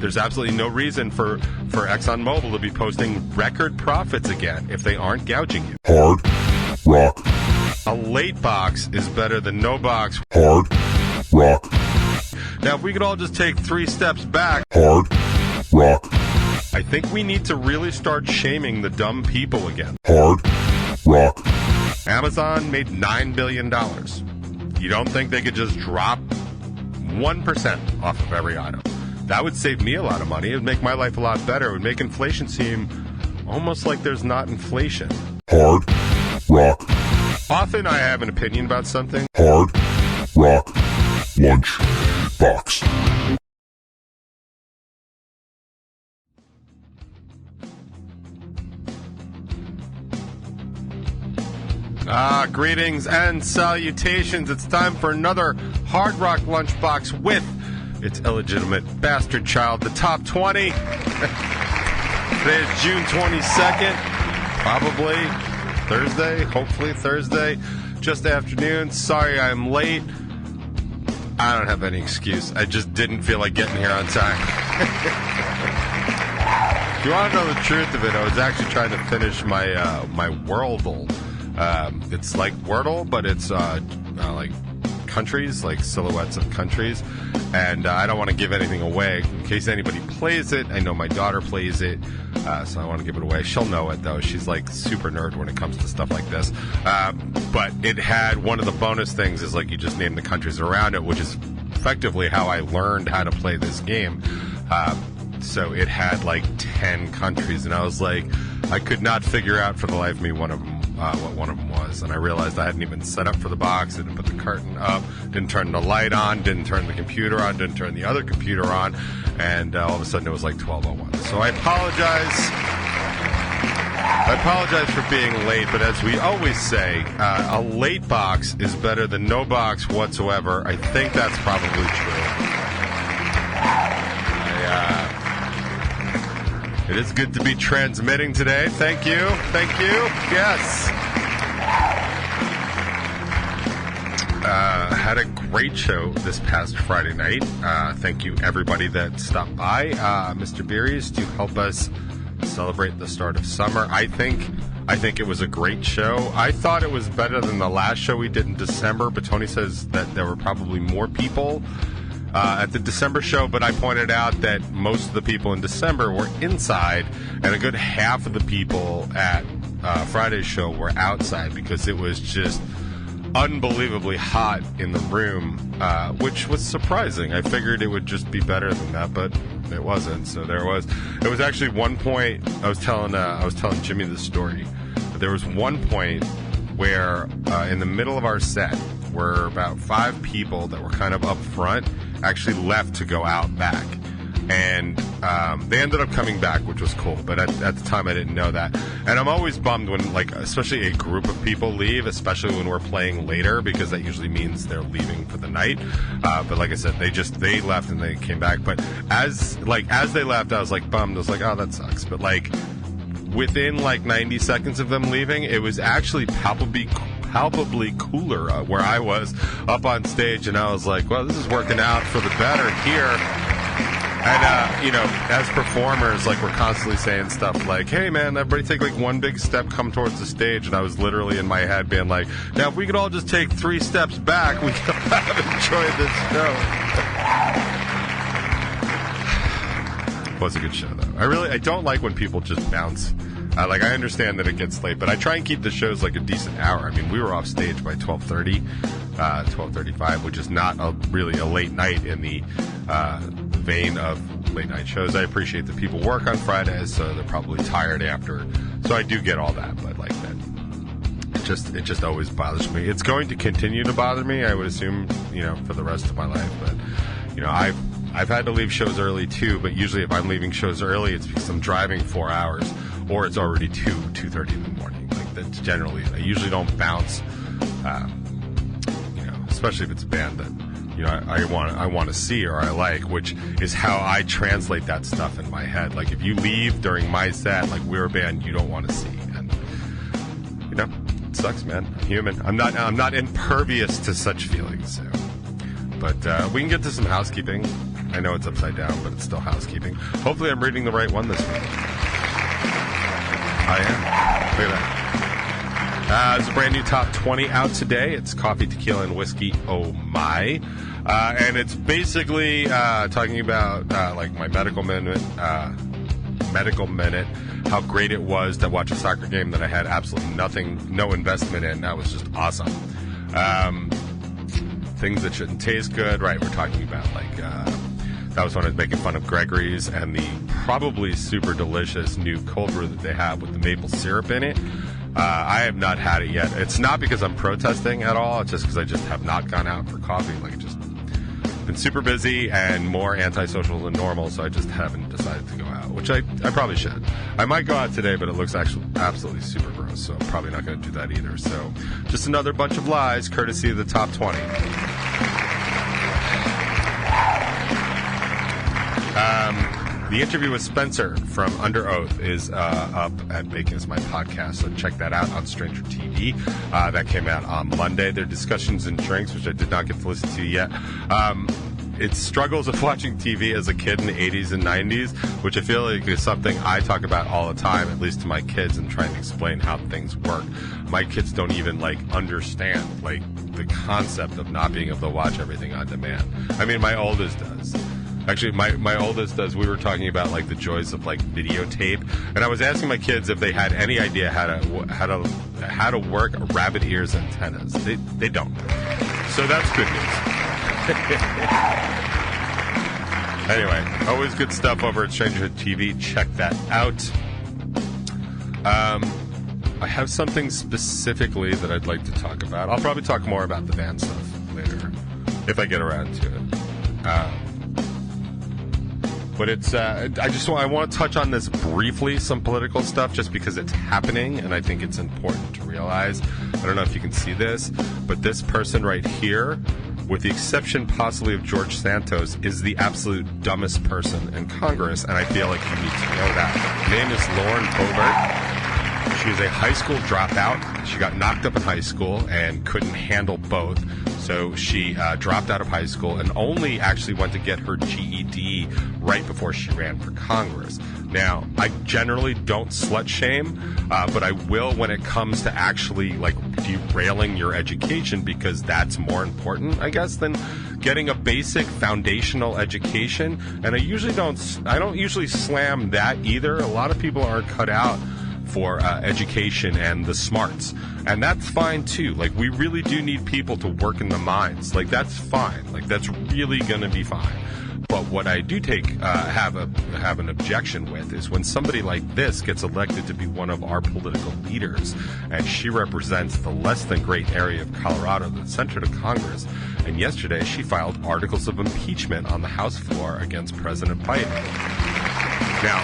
There's absolutely no reason for ExxonMobil to be posting record profits again if they aren't gouging you. Hard Rock. A late box is better than no box. Hard Rock. Now, if we could all just take 3 steps back. Hard Rock. I think we need to really start shaming the dumb people again. Hard Rock. Amazon made $9 billion. You don't think they could just drop 1% off of every item? That would save me a lot of money. It would make my life a lot better. It would make inflation seem almost like there's not inflation. Hard Rock. Often I have an opinion about something. Hard Rock Lunchbox. Greetings and salutations. It's time for another Hard Rock Lunchbox with its illegitimate bastard child, the top 20. Today is June 22nd, probably Thursday, hopefully Thursday, just afternoon. Sorry I'm late. I don't have any excuse. I just didn't feel like getting here on time. If you want to know the truth of it, I was actually trying to finish my Wordle. It's like Wordle, but it's like countries, like silhouettes of countries, and I don't want to give anything away in case anybody plays it. I know my daughter plays it, so I want to give it away. She'll know it, though. She's like super nerd when it comes to stuff like this. But it had one of the bonus things is like you just name the countries around it, which is effectively how I learned how to play this game. So it had like 10 countries, and I was like, I could not figure out for the life of me what one of them was, and I realized I hadn't even set up for the box, didn't put the curtain up, didn't turn the light on, didn't turn the computer on, didn't turn the other computer on, and all of a sudden it was like 12:01. So I apologize for being late, but as we always say, a late box is better than no box whatsoever. I think that's probably true. It is good to be transmitting today. Thank you. Yes. Had a great show this past Friday night. Thank you, everybody that stopped by. Mr. Beeries, to help us celebrate the start of summer. I think it was a great show. I thought it was better than the last show we did in December, but Tony says that there were probably more people at the December show, but I pointed out that most of the people in December were inside, and a good half of the people at Friday's show were outside because it was just unbelievably hot in the room, which was surprising. I figured it would just be better than that, but it wasn't. So there was. It was actually one point. I was telling Jimmy the story. There was one point where in the middle of our set, were about 5 people that were kind of up front actually left to go out back, and they ended up coming back, which was cool, but at the time I didn't know that. And I'm always bummed when, like, especially a group of people leave, especially when we're playing later, because that usually means they're leaving for the night. But like I said, they left and they came back, but as they left, I was like bummed. I was like, oh, that sucks. But like within like 90 seconds of them leaving, it was actually palpably cooler where I was up on stage, and I was like, well, this is working out for the better here. And as performers, like, we're constantly saying stuff like, hey man, everybody take like one big step, come towards the stage. And I was literally in my head being like, now if we could all just take 3 steps back, we could have enjoyed this show. It was a good show though. I don't like when people just bounce. I understand that it gets late, but I try and keep the shows like a decent hour. I mean, we were off stage by 12:30, 12:35, which is not really a late night in the vein of late night shows. I appreciate that people work on Fridays, so they're probably tired after. So I do get all that, but like that, it just always bothers me. It's going to continue to bother me, I would assume, for the rest of my life. But I've had to leave shows early too. But usually, if I'm leaving shows early, it's because I'm driving 4 hours. Or it's already 2:30 in the morning. Like, that's generally, I usually don't bounce, especially if it's a band that, I want to see or I like, which is how I translate that stuff in my head. Like, if you leave during my set, like, we're a band you don't want to see, and it sucks, man. I'm human. I'm not impervious to such feelings. So. But we can get to some housekeeping. I know it's upside down, but it's still housekeeping. Hopefully I'm reading the right one this week. I am. Look at that. There's a brand new top 20 out today. It's coffee, tequila, and whiskey. Oh, my. And it's basically talking about like my medical minute, how great it was to watch a soccer game that I had absolutely no investment in. That was just awesome. Things that shouldn't taste good. Right, we're talking about like that was when I was making fun of Gregory's and the probably super delicious new cold brew that they have with the maple syrup in it. I have not had it yet. It's not because I'm protesting at all. It's just because I just have not gone out for coffee. Like, just been super busy and more antisocial than normal, so I just haven't decided to go out, which I probably should. I might go out today, but it looks actually absolutely super gross, so I'm probably not going to do that either. So just another bunch of lies, courtesy of the top 20. The interview with Spencer from Under Oath is up at Bacon Is My Podcast, so check that out on Stranger TV. That came out on Monday. Their discussions and drinks, which I did not get to listen to yet. It's struggles of watching TV as a kid in the 80s and 90s, which I feel like is something I talk about all the time, at least to my kids, and trying to explain how things work. My kids don't even, like, understand, like, the concept of not being able to watch everything on demand. I mean, my oldest does. Actually, my oldest does. We were talking about like the joys of like videotape, and I was asking my kids if they had any idea how to work rabbit ears antennas. They don't. So that's good news. Anyway, always good stuff over at Stranger TV. Check that out. I have something specifically that I'd like to talk about. I'll probably talk more about the van stuff later if I get around to it. But it's, I want to touch on this briefly, some political stuff, just because it's happening, and I think it's important to realize. I don't know if you can see this, but this person right here, with the exception possibly of George Santos, is the absolute dumbest person in Congress, and I feel like you need to know that. Her name is Lauren Boebert. She's a high school dropout. She got knocked up in high school and couldn't handle both. So she dropped out of high school and only actually went to get her GED right before she ran for Congress. Now, I generally don't slut shame, but I will when it comes to actually like derailing your education, because that's more important, I guess, than getting a basic foundational education. And I don't usually slam that either. A lot of people aren't cut out for education and the smarts, and that's fine too. Like, we really do need people to work in the mines. Like, that's fine. Like, that's really gonna be fine. But what I do have an objection with is when somebody like this gets elected to be one of our political leaders, and she represents the less than great area of Colorado that's sent her to Congress. And yesterday she filed articles of impeachment on the House floor against President Biden. Now,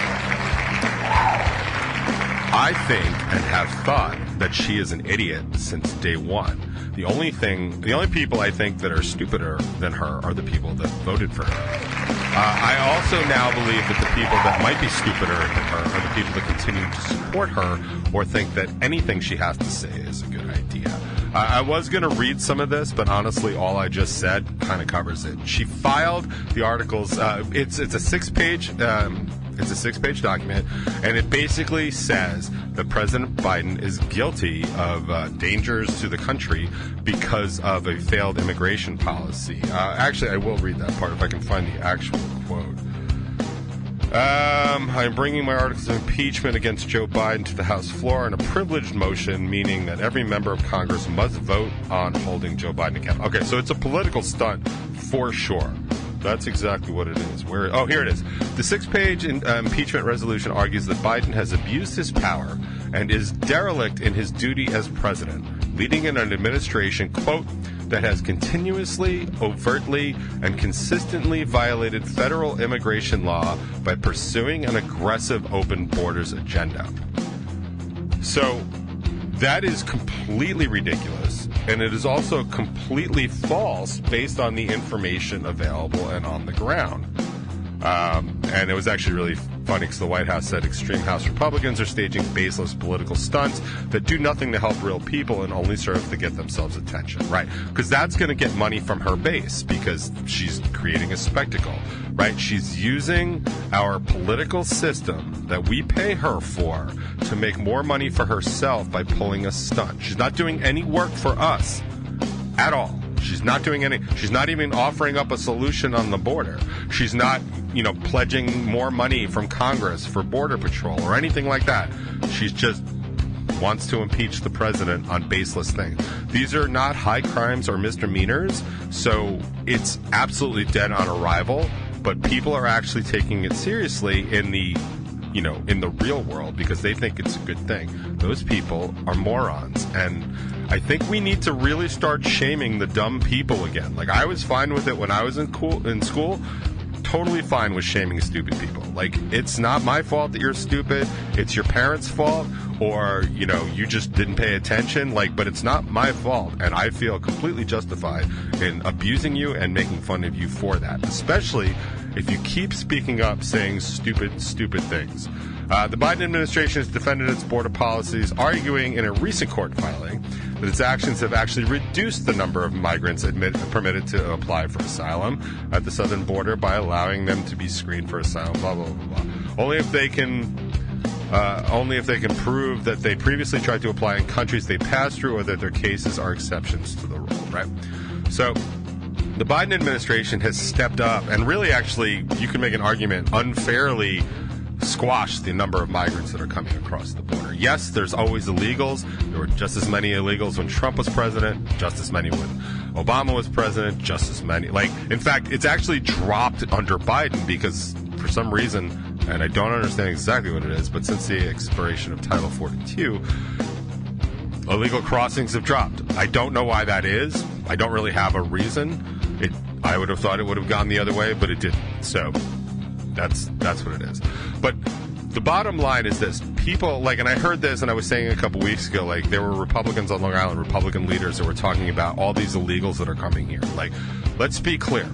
I think and have thought that she is an idiot since day one. The only people I think that are stupider than her are the people that voted for her. I also now believe that the people that might be stupider than her are the people that continue to support her or think that anything she has to say is a good idea. I was going to read some of this, but honestly, all I just said kind of covers it. She filed the articles. It's a six-page document, and it basically says that President Biden is guilty of dangers to the country because of a failed immigration policy. Actually, I will read that part if I can find the actual quote. I'm bringing my articles of impeachment against Joe Biden to the House floor in a privileged motion, meaning that every member of Congress must vote on holding Joe Biden accountable. Okay, so it's a political stunt for sure. That's exactly what it is. Here it is. The 6-page impeachment resolution argues that Biden has abused his power and is derelict in his duty as president, leading in an administration, quote, that has continuously, overtly, and consistently violated federal immigration law by pursuing an aggressive open borders agenda. So that is completely ridiculous, and it is also completely false based on the information available and on the ground. And it was actually really funny because the White House said extreme House Republicans are staging baseless political stunts that do nothing to help real people and only serve to get themselves attention, right? Because that's going to get money from her base because she's creating a spectacle, right? She's using our political system that we pay her for to make more money for herself by pulling a stunt. She's not doing any work for us at all. She's not doing any. She's not even offering up a solution on the border. She's not, pledging more money from Congress for border patrol or anything like that. She's just wants to impeach the president on baseless things. These are not high crimes or misdemeanors, so it's absolutely dead on arrival. But people are actually taking it seriously in the real world because they think it's a good thing. Those people are morons, and I think we need to really start shaming the dumb people again. Like, I was fine with it when I was in school. Totally fine with shaming stupid people. Like, it's not my fault that you're stupid. It's your parents' fault, or, you just didn't pay attention. But it's not my fault, and I feel completely justified in abusing you and making fun of you for that, especially if you keep speaking up saying stupid things. The Biden administration has defended its border policies, arguing in a recent court filing that its actions have actually reduced the number of migrants permitted to apply for asylum at the southern border by allowing them to be screened for asylum, blah, blah, blah, blah. Only if they can prove that they previously tried to apply in countries they passed through or that their cases are exceptions to the rule, right? So the Biden administration has stepped up and really, actually, you can make an argument, unfairly squashed the number of migrants that are coming across the border. Yes, there's always illegals. There were just as many illegals when Trump was president, just as many when Obama was president, just as many. In fact, it's actually dropped under Biden because for some reason, and I don't understand exactly what it is, but since the expiration of Title 42, illegal crossings have dropped. I don't know why that is. I don't really have a reason. I would have thought it would have gone the other way, but it didn't. So that's what it is. But the bottom line is this. People, and I heard this, and I was saying a couple weeks ago, there were Republicans on Long Island, Republican leaders that were talking about all these illegals that are coming here. Let's be clear.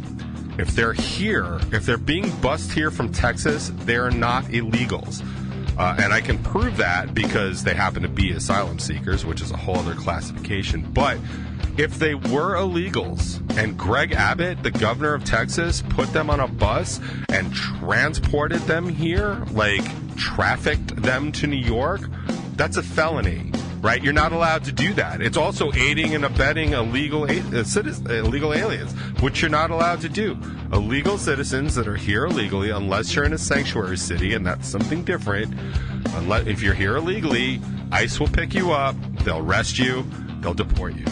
If they're here, if they're being bussed here from Texas, they're not illegals. And I can prove that because they happen to be asylum seekers, which is a whole other classification. But if they were illegals and Greg Abbott, the governor of Texas, put them on a bus and transported them here, trafficked them to New York, that's a felony, right? You're not allowed to do that. It's also aiding and abetting illegal aliens, which you're not allowed to do. Illegal citizens that are here illegally, unless you're in a sanctuary city, and that's something different. If you're here illegally, ICE will pick you up, they'll arrest you, they'll deport you.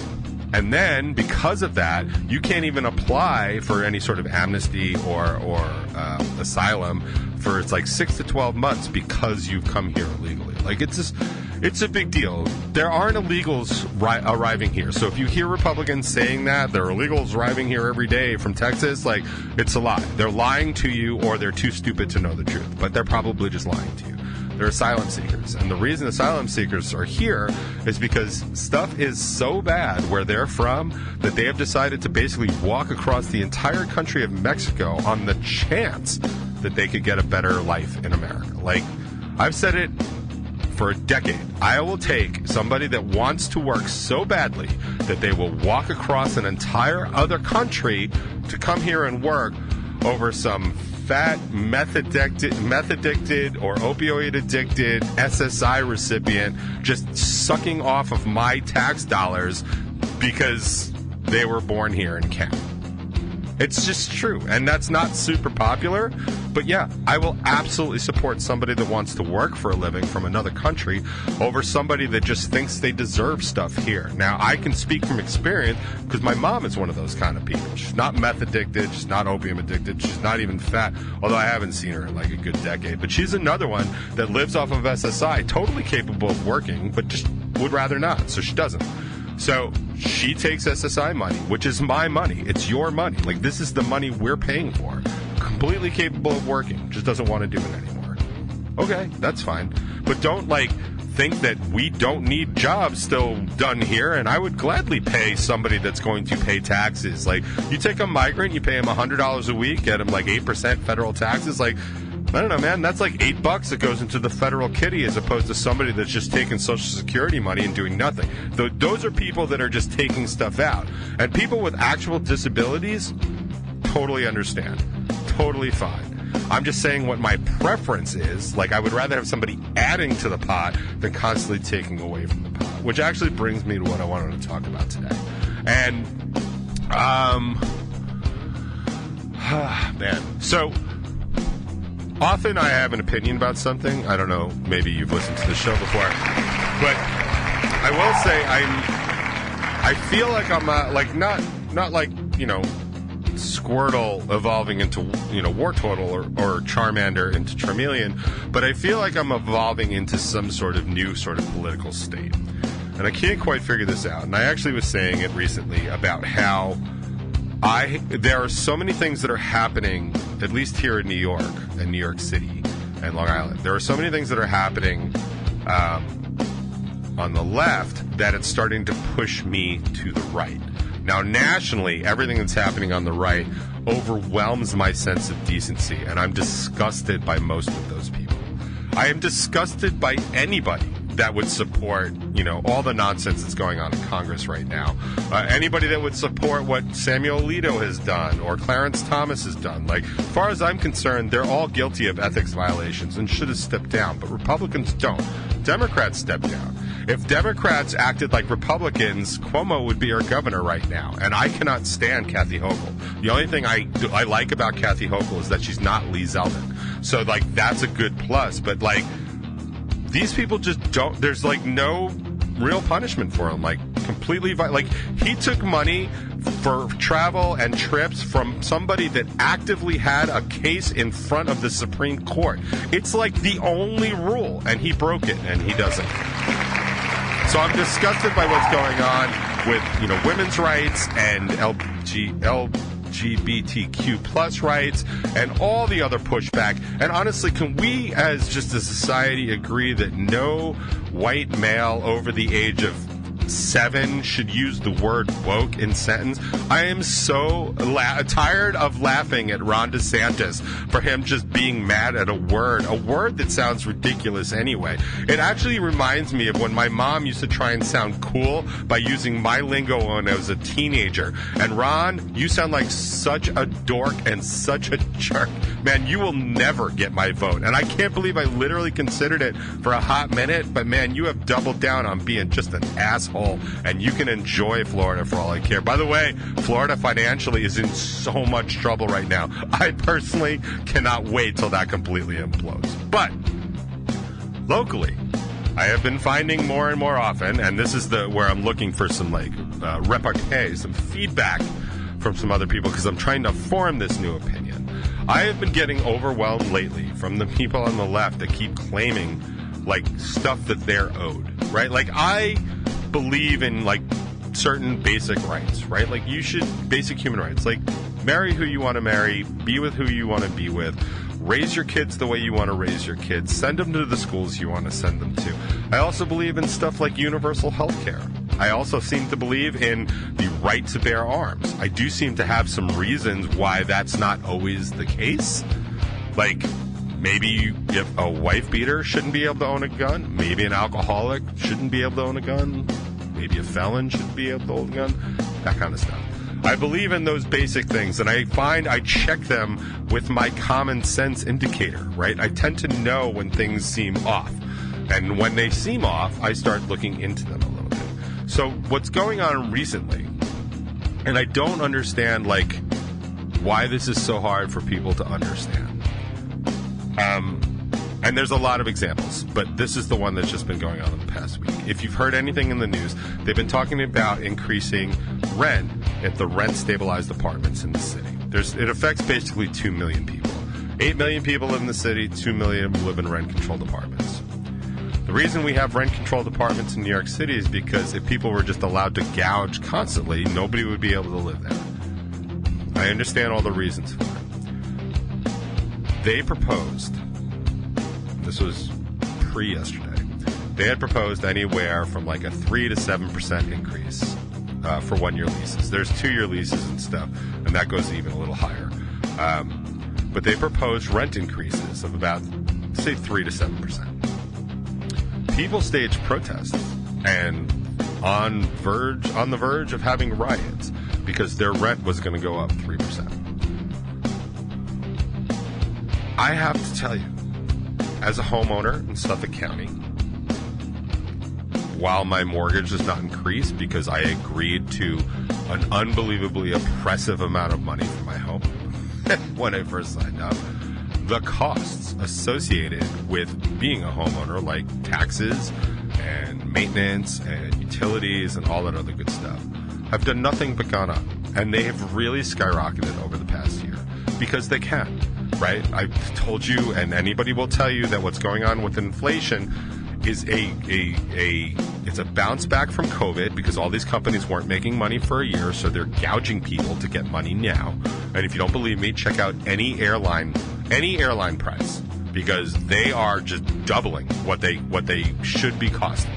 And then, because of that, you can't even apply for any sort of amnesty or asylum for, it's 6 to 12 months because you've come here illegally. It's a big deal. There aren't illegals arriving here. So if you hear Republicans saying that, there are illegals arriving here every day from Texas, it's a lie. They're lying to you, or they're too stupid to know the truth. But they're probably just lying to you. They're asylum seekers. And the reason asylum seekers are here is because stuff is so bad where they're from that they have decided to basically walk across the entire country of Mexico on the chance that they could get a better life in America. I've said it for a decade. I will take somebody that wants to work so badly that they will walk across an entire other country to come here and work over some fat, meth addicted or opioid addicted SSI recipient just sucking off of my tax dollars because they were born here and can. It's just true, and that's not super popular, but yeah, I will absolutely support somebody that wants to work for a living from another country over somebody that just thinks they deserve stuff here. Now, I can speak from experience because my mom is one of those kind of people. She's not meth addicted, she's not opium addicted, she's not even fat, although I haven't seen her in a good decade, but she's another one that lives off of SSI, totally capable of working, but just would rather not, so she doesn't. So she takes SSI money, which is my money. It's your money. This is the money we're paying for. Completely capable of working. Just doesn't want to do it anymore. Okay, that's fine. But don't, think that we don't need jobs still done here, and I would gladly pay somebody that's going to pay taxes. You take a migrant, you pay him $100 a week, get him 8% federal taxes. I don't know, man. That's like $8 that goes into the federal kitty as opposed to somebody that's just taking Social Security money and doing nothing. Those are people that are just taking stuff out. And people with actual disabilities, totally understand. Totally fine. I'm just saying what my preference is. Like, I would rather have somebody adding to the pot than constantly taking away from the pot. Which actually brings me to what I wanted to talk about today. And, man. So, often I have an opinion about something. I don't know, maybe you've listened to the show before. But I will say I feel like I'm, not like, Squirtle evolving into, Wartortle or Charmander into Charmeleon, but I feel like I'm evolving into some sort of new sort of political state. And I can't quite figure this out. And I actually was saying it recently about how there are so many things that are happening, at least here in New York and New York City and Long Island. There are so many things that are happening on the left that it's starting to push me to the right. Now, nationally, everything that's happening on the right overwhelms my sense of decency, and I'm disgusted by most of those people. I am disgusted by anybody that would support, all the nonsense that's going on in Congress right now. Anybody that would support what Samuel Alito has done or Clarence Thomas has done. Like, as far as I'm concerned, they're all guilty of ethics violations and should have stepped down, but Republicans don't. Democrats step down. If Democrats acted like Republicans, Cuomo would be our governor right now. And I cannot stand Kathy Hochul. The only thing I like about Kathy Hochul is that she's not Lee Zeldin. So, that's a good plus. But, these people just don't... There's, no real punishment for them. Completely... he took money for travel and trips from somebody that actively had a case in front of the Supreme Court. It's, the only rule. And he broke it, and he doesn't. So I'm disgusted by what's going on with, women's rights and LGBTQ plus rights and all the other pushback. And honestly, can we as just a society agree that no white male over the age of 7 should use the word woke in sentence? I am so tired of laughing at Ron DeSantis for him just being mad at a word that sounds ridiculous anyway. It actually reminds me of when my mom used to try and sound cool by using my lingo when I was a teenager. And Ron, you sound like such a dork and such a jerk. Man, you will never get my vote. And I can't believe I literally considered it for a hot minute, but man, you have doubled down on being just an asshole. And you can enjoy Florida for all I care. By the way, Florida financially is in so much trouble right now. I personally cannot wait till that completely implodes. But locally, I have been finding more and more often, and this is where I'm looking for some repartee, some feedback from some other people because I'm trying to form this new opinion. I have been getting overwhelmed lately from the people on the left that keep claiming stuff that they're owed, right? I believe in certain basic rights, right? Basic human rights, marry who you want to marry, be with who you want to be with, raise your kids the way you want to raise your kids, send them to the schools you want to send them to. I also believe in stuff like universal health care. I also seem to believe in the right to bear arms. I do seem to have some reasons why that's not always the case. Maybe if a wife beater shouldn't be able to own a gun. Maybe an alcoholic shouldn't be able to own a gun. Maybe a felon shouldn't be able to own a gun. That kind of stuff. I believe in those basic things, and I find I check them with my common sense indicator, right? I tend to know when things seem off. And when they seem off, I start looking into them a little bit. So what's going on recently, and I don't understand, why this is so hard for people to understand. And there's a lot of examples, but this is the one that's just been going on in the past week. If you've heard anything in the news, they've been talking about increasing rent at the rent-stabilized apartments in the city. It affects basically 2 million people. 8 million people live in the city, 2 million live in rent-controlled apartments. The reason we have rent-controlled apartments in New York City is because if people were just allowed to gouge constantly, nobody would be able to live there. I understand all the reasons for it. They proposed, this was pre-yesterday, they had proposed anywhere from a 3 to 7% increase for 1-year leases. There's 2-year leases and stuff, and that goes even a little higher. but they proposed rent increases of about, say, 3 to 7%. People staged protests and on the verge of having riots because their rent was going to go up 3%. I have to tell you, as a homeowner in Suffolk County, while my mortgage does not increase because I agreed to an unbelievably oppressive amount of money for my home when I first signed up, the costs associated with being a homeowner, like taxes and maintenance and utilities and all that other good stuff, have done nothing but gone up. And they have really skyrocketed over the past year because they can, right? I've told you, and anybody will tell you, that what's going on with inflation is it's a bounce back from COVID because all these companies weren't making money for a year, so they're gouging people to get money now. And if you don't believe me, check out any airline price, because they are just doubling what they should be costing.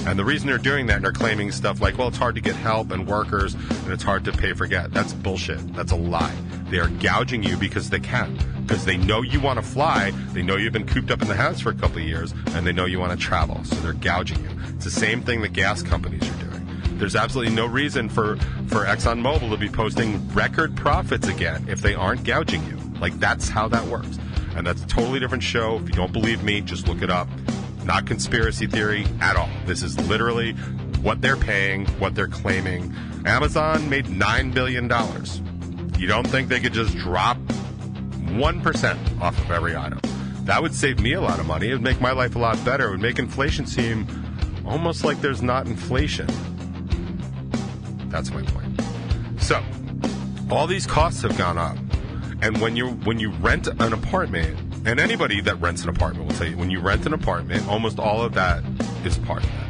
And the reason they're doing that, and they're claiming stuff like, well, it's hard to get help and workers, and it's hard to pay for gas. That's bullshit. That's a lie. They are gouging you because they can. Because they know you want to fly, they know you've been cooped up in the house for a couple of years, and they know you want to travel, so they're gouging you. It's the same thing that gas companies are doing. There's absolutely no reason for ExxonMobil to be posting record profits again if they aren't gouging you. Like, that's how that works. And that's a totally different show. If you don't believe me, just look it up. Not conspiracy theory at all. This is literally what they're paying, what they're claiming. Amazon made $9 billion. You don't think they could just drop 1% off of every item? That would save me a lot of money. It would make my life a lot better. It would make inflation seem almost like there's not inflation. That's my point. So, all these costs have gone up. And when you rent an apartment, and anybody that rents an apartment will tell you, when you rent an apartment, almost all of that is part of that.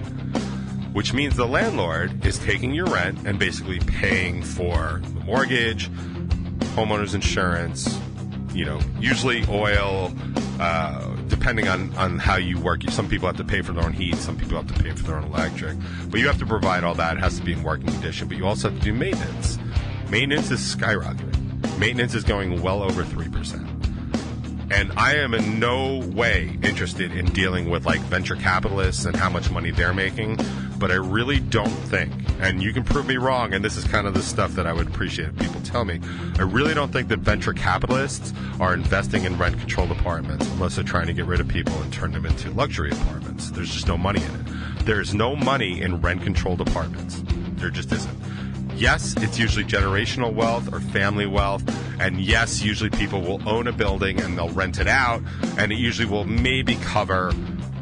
Which means the landlord is taking your rent and basically paying for the mortgage, homeowner's insurance, usually oil, depending on how you work. Some people have to pay for their own heat, some people have to pay for their own electric. But you have to provide all that. It has to be in working condition. But you also have to do maintenance. Maintenance is skyrocketing. Maintenance is going well over 3%. And I am in no way interested in dealing with like venture capitalists and how much money they're making, but I really don't think, and you can prove me wrong, and this is kind of the stuff that I would appreciate if people tell me, I really don't think that venture capitalists are investing in rent-controlled apartments unless they're trying to get rid of people and turn them into luxury apartments. There's just no money in it. There's no money in rent-controlled apartments. There just isn't. Yes, it's usually generational wealth or family wealth, and yes, usually people will own a building and they'll rent it out, and it usually will maybe cover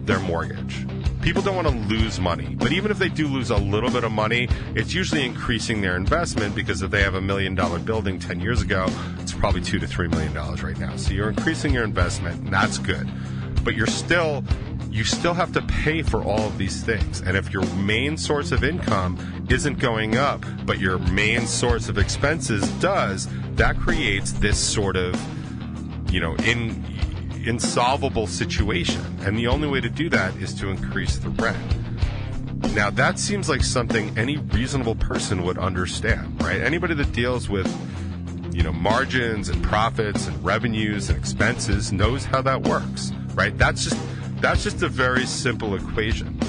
their mortgage. People don't want to lose money, but even if they do lose a little bit of money, it's usually increasing their investment, because if they have $1 million building 10 years ago, it's probably $2 to $3 million right now. So you're increasing your investment, and that's good. But you still have to pay for all of these things. And if your main source of income isn't going up, but your main source of expenses does, that creates this sort of, insolvable situation. And the only way to do that is to increase the rent. Now, that seems like something any reasonable person would understand, right? Anybody that deals with, margins and profits and revenues and expenses knows how that works, right? That's just a very simple equation.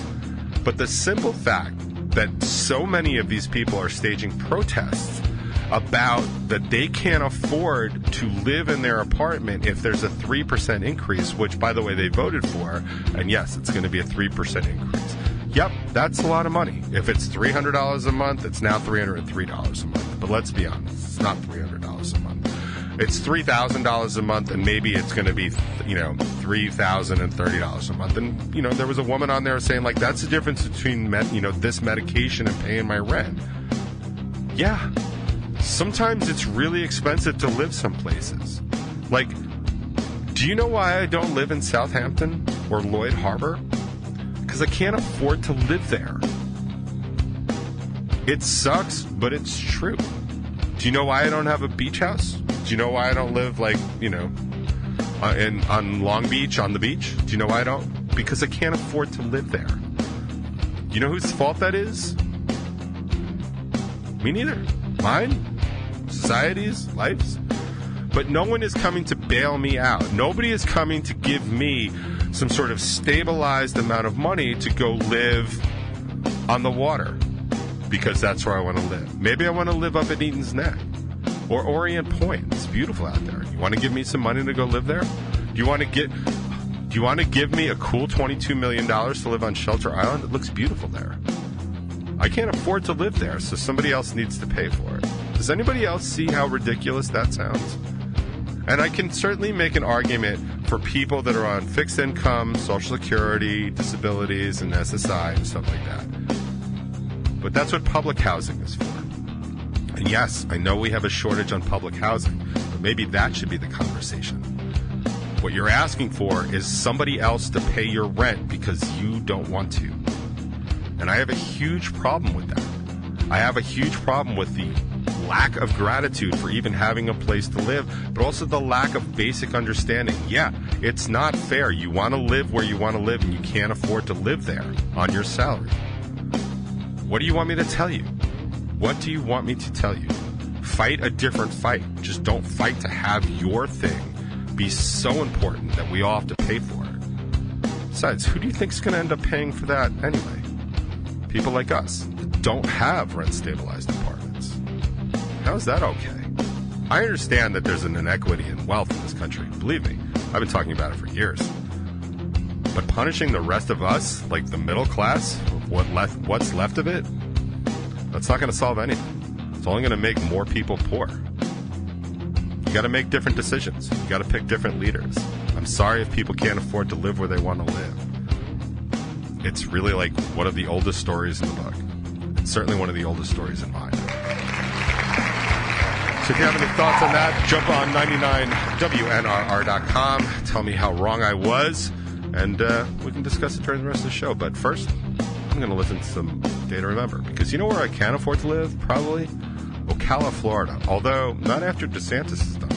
But the simple fact that so many of these people are staging protests about that they can't afford to live in their apartment if there's a 3% increase, which, by the way, they voted for, and yes, it's going to be a 3% increase. Yep, that's a lot of money. If it's $300 a month, it's now $303 a month. But let's be honest, it's not $300 a month. It's $3,000 a month, and maybe it's going to be, $3,030 a month. And, there was a woman on there saying, like, that's the difference between, this medication and paying my rent. Yeah. Sometimes it's really expensive to live some places. Like, do you know why I don't live in Southampton or Lloyd Harbor? Because I can't afford to live there. It sucks, but it's true. Do you know why I don't have a beach house? Do you know why I don't live, on Long Beach, on the beach? Do you know why I don't? Because I can't afford to live there. You know whose fault that is? Me neither. Mine? Society's? Life's? but no one is coming to bail me out. Nobody is coming to give me some sort of stabilized amount of money to go live on the water, because that's where I want to live. Maybe I want to live up at Eaton's Neck or Orient Point. It's beautiful out there. You want to give me some money to go live there? Do you want to give me a cool $22 million to live on Shelter Island? It looks beautiful there. I can't afford to live there, so somebody else needs to pay for it. Does anybody else see how ridiculous that sounds? And I can certainly make an argument for people that are on fixed income, Social Security, disabilities, and SSI and stuff like that. But that's what public housing is for. And yes, I know we have a shortage on public housing, but maybe that should be the conversation. What you're asking for is somebody else to pay your rent because you don't want to. And I have a huge problem with that. I have a huge problem with the lack of gratitude for even having a place to live, but also the lack of basic understanding. Yeah, it's not fair. You want to live where you want to live, and you can't afford to live there on your salary. What do you want me to tell you? What do you want me to tell you? Fight a different fight. Just don't fight to have your thing be so important that we all have to pay for it. Besides, who do you think is going to end up paying for that anyway? People like us that don't have rent-stabilized apartments. How is that okay? I understand that there's an inequity in wealth in this country. Believe me, I've been talking about it for years. But punishing the rest of us, like the middle class, what's left of it, that's not going to solve anything. It's only going to make more people poor. You got to make different decisions. You got to pick different leaders. I'm sorry if people can't afford to live where they want to live. It's really like one of the oldest stories in the book. It's certainly one of the oldest stories in mine. So if you have any thoughts on that, jump on 99WNRR.com. Tell me how wrong I was, and we can discuss it during the rest of the show. But first, I'm going to listen to some Day to Remember, because you know where I can afford to live? Probably Ocala, Florida. Although, not after DeSantis is done.